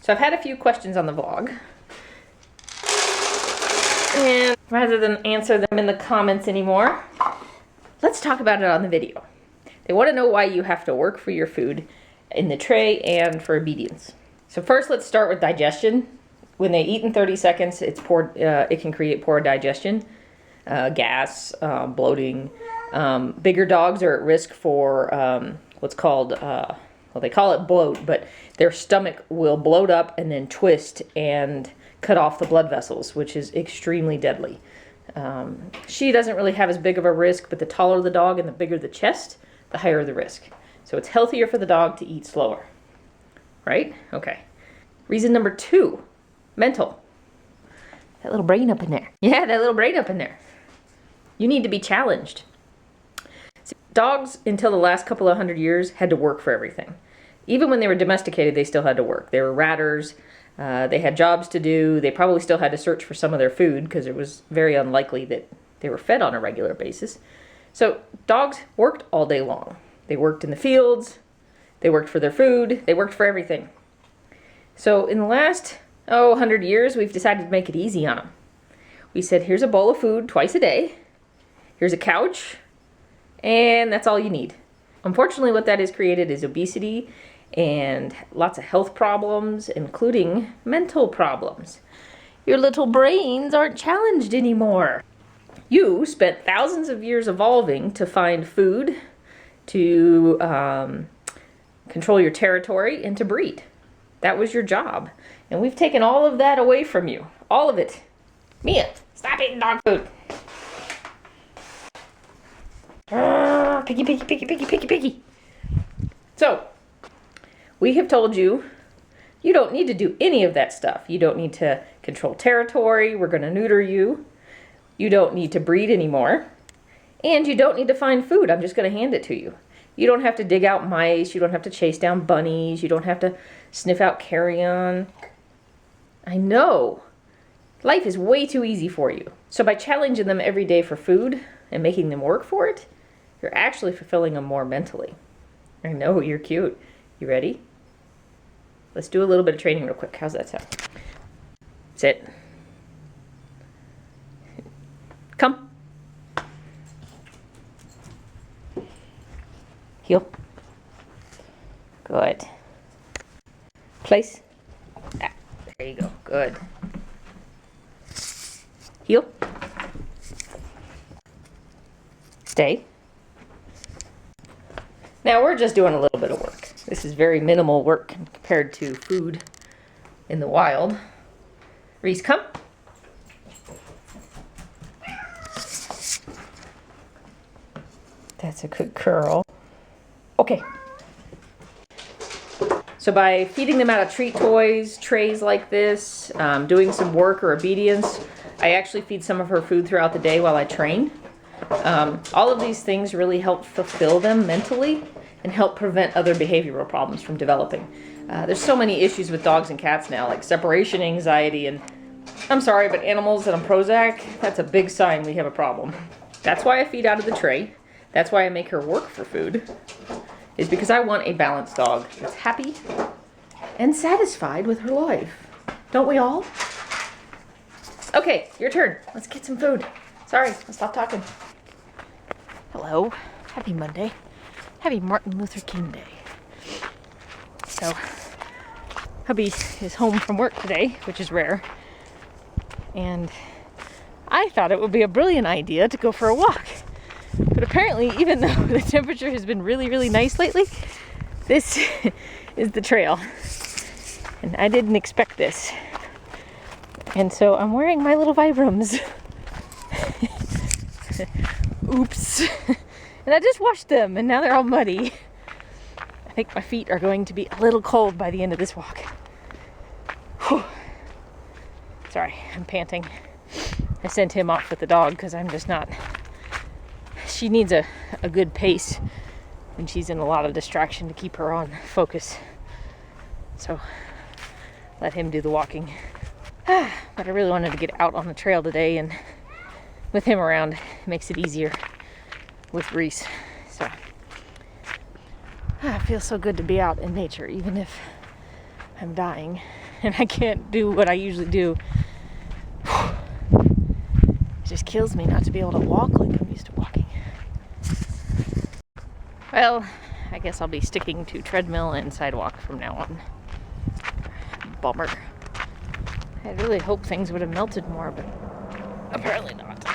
So I've had a few questions on the vlog. And rather than answer them in the comments anymore, let's talk about it on the video. They want to know why you have to work for your food in the tray and for obedience. So first, let's start with digestion. When they eat in 30 seconds, it can create poor digestion, gas, bloating. Bigger dogs are at risk for what's called, well, they call it bloat, but their stomach will bloat up and then twist and cut off the blood vessels, which is extremely deadly. She doesn't really have as big of a risk, but the taller the dog and the bigger the chest, the higher the risk. So it's healthier for the dog to eat slower, right? Okay. Reason number 2, mental. That little brain up in there. Yeah, that little brain up in there. You need to be challenged. See, dogs, until the last couple of 100 years, had to work for everything. Even when they were domesticated, they still had to work. They were ratters. They had jobs to do. They probably still had to search for some of their food because it was very unlikely that they were fed on a regular basis. So dogs worked all day long. They worked in the fields. They worked for their food. They worked for everything. So in the last, 100 years, we've decided to make it easy on them. We said, here's a bowl of food twice a day. Here's a couch. And that's all you need. Unfortunately, what that has created is obesity and lots of health problems, including mental problems. Your little brains aren't challenged anymore. You spent thousands of years evolving to find food, to control your territory, and to breed. That was your job. And we've taken all of that away from you. All of it. Mia, stop eating dog food. Piggy, piggy, piggy, piggy, piggy, piggy. So, we have told you, you don't need to do any of that stuff. You don't need to control territory. We're going to neuter you. You don't need to breed anymore. And you don't need to find food. I'm just going to hand it to you. You don't have to dig out mice. You don't have to chase down bunnies. You don't have to sniff out carrion. I know. Life is way too easy for you. So by challenging them every day for food and making them work for it, you're actually fulfilling them more mentally. I know, you're cute. You ready? Let's do a little bit of training real quick. How's that sound? Sit. Come. Heel. Good. Place. Ah, there you go. Good. Heel. Stay. Now we're just doing a little bit of work. This is very minimal work compared to food in the wild. Reese, come. That's a good girl. Okay. So by feeding them out of treat toys, trays like this, doing some work or obedience, I actually feed some of her food throughout the day while I train. All of these things really help fulfill them mentally and help prevent other behavioral problems from developing. There's so many issues with dogs and cats now, like separation anxiety, and I'm sorry, but animals that on Prozac, that's a big sign we have a problem. That's why I feed out of the tray. That's why I make her work for food, is because I want a balanced dog that's happy and satisfied with her life. Don't we all? Okay, your turn. Let's get some food. Sorry, I'll stop talking. Hello. Happy Monday. Happy Martin Luther King Day. So, hubby is home from work today, which is rare. And I thought it would be a brilliant idea to go for a walk. But apparently, even though the temperature has been really, really nice lately, this is the trail. And I didn't expect this. And so I'm wearing my little Vibrams. Oops. And I just washed them and now they're all muddy. I think my feet are going to be a little cold by the end of this walk. Whew. Sorry, I'm panting. I sent him off with the dog because I'm just not... She needs a good pace when she's in a lot of distraction to keep her on focus. So, let him do the walking. But I really wanted to get out on the trail today, and with him around, it makes it easier with Reese. So, it feels so good to be out in nature, even if I'm dying and I can't do what I usually do. It just kills me not to be able to walk like I'm used to walking. Well, I guess I'll be sticking to treadmill and sidewalk from now on. Bummer. I really hoped things would have melted more, but apparently not.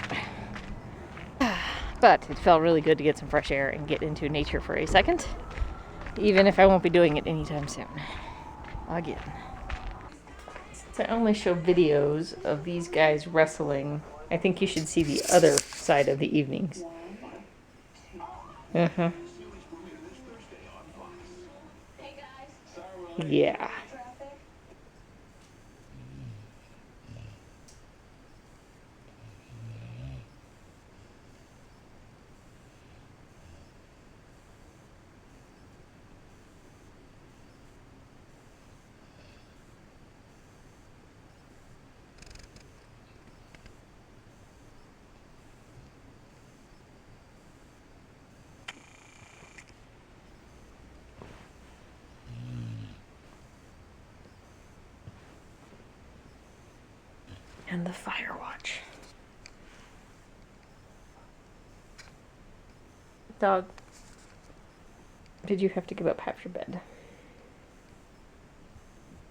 But it felt really good to get some fresh air and get into nature for a second, even if I won't be doing it anytime soon. Again. Since I only show videos of these guys wrestling, I think you should see the other side of the evenings. Uh-huh. Yeah. And the fire watch. Dog, did you have to give up half your bed?